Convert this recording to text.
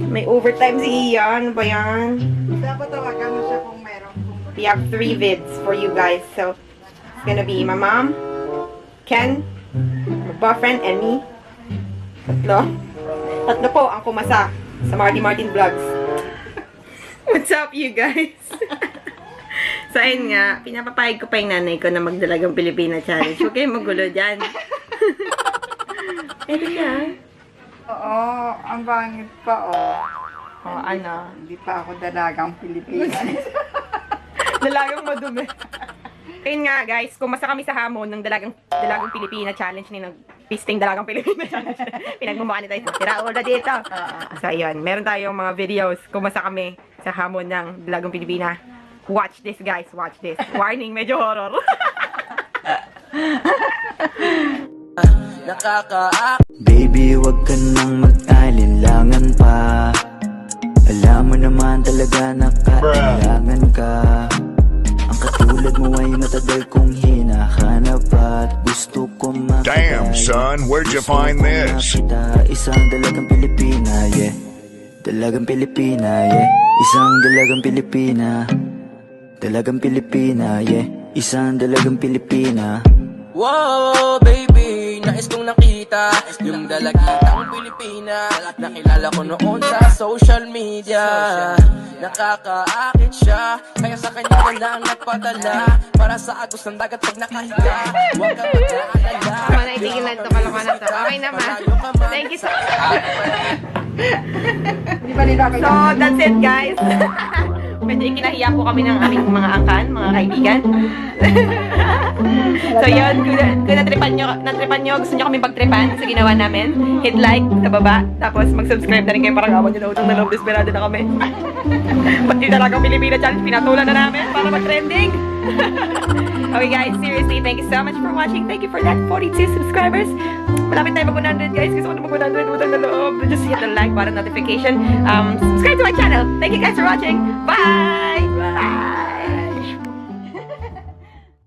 May overtime si Ian. Ano ba yan? Dapat tawagan mo siya kung meron. We have 3 vids for you guys. So, it's gonna be my mom, Ken, my boyfriend, and me. Tatlo po ang kumasa sa Marty Martin Vlogs. What's up, you guys? So, ayun nga, pinapapayag ko pa yung nanay ko na magdalagang Pilipina challenge. Huwag kayong magulo dyan. Ito siya. Oo, ang bangit pa, oh. Oh, ano? Hindi pa ako dalagang Pilipinas. Dalagang madumi. Ayun nga, guys, kumasa kami sa hamon ng dalagang Pilipina challenge ni nag-pisting dalagang Pilipina challenge. Pinagmumukha ni tayo. Tira ulo dito. So, ayun. Meron tayong mga videos. Kumasa kami sa hamon ng dalagang Pilipina. Watch this, guys. Watch this. Warning, medyo horror. Baby, wag ka nang mag-alinlangan pa. Alam mo naman talaga na kailangan ka. Ang katulad mo ay matagal kong hinahanap at gusto ko makita. Damn, son, where'd you find this? Isang dalagang Pilipina, yeah. Dalagang Pilipina, yeah. Isang dalagang Pilipina. Dalagang Pilipina, yeah. Isang dalagang Pilipina. Wow, baby, nais kong nakita yung dalagitang Pilipina. Nakilala ko noon sa social media. Nakakaakit siya, kaya sa kanya ko lang nagpadala. Para sa agos ng dagat pag nakahiga. Huwag ka mag-aalala. Mana, itigilan to, kalokohan to. Okay naman. Thank you so much. Hindi ba nila So, that's it, guys. Medyo ikinahiya po kami ng aming mga angkan, mga kaibigan. So, yun. Kung natripan nyo, gusto nyo kami pagtripan sa ginawa namin, hit like sa baba, tapos mag-subscribe na rin kayo para awan nyo na utang na loob, desperado na kami. Pati talagang Pilipina challenge, pinatulan na namin para mag-trending. Okay, guys, seriously, thank you so much for watching. Thank you for that 42 subscribers. Malapit tayo mag-100, guys. Gusto ko na mag-100, utang na loob. Just hit the like button, notification. Subscribe to my channel. Thank you guys for watching. Bye! Bye!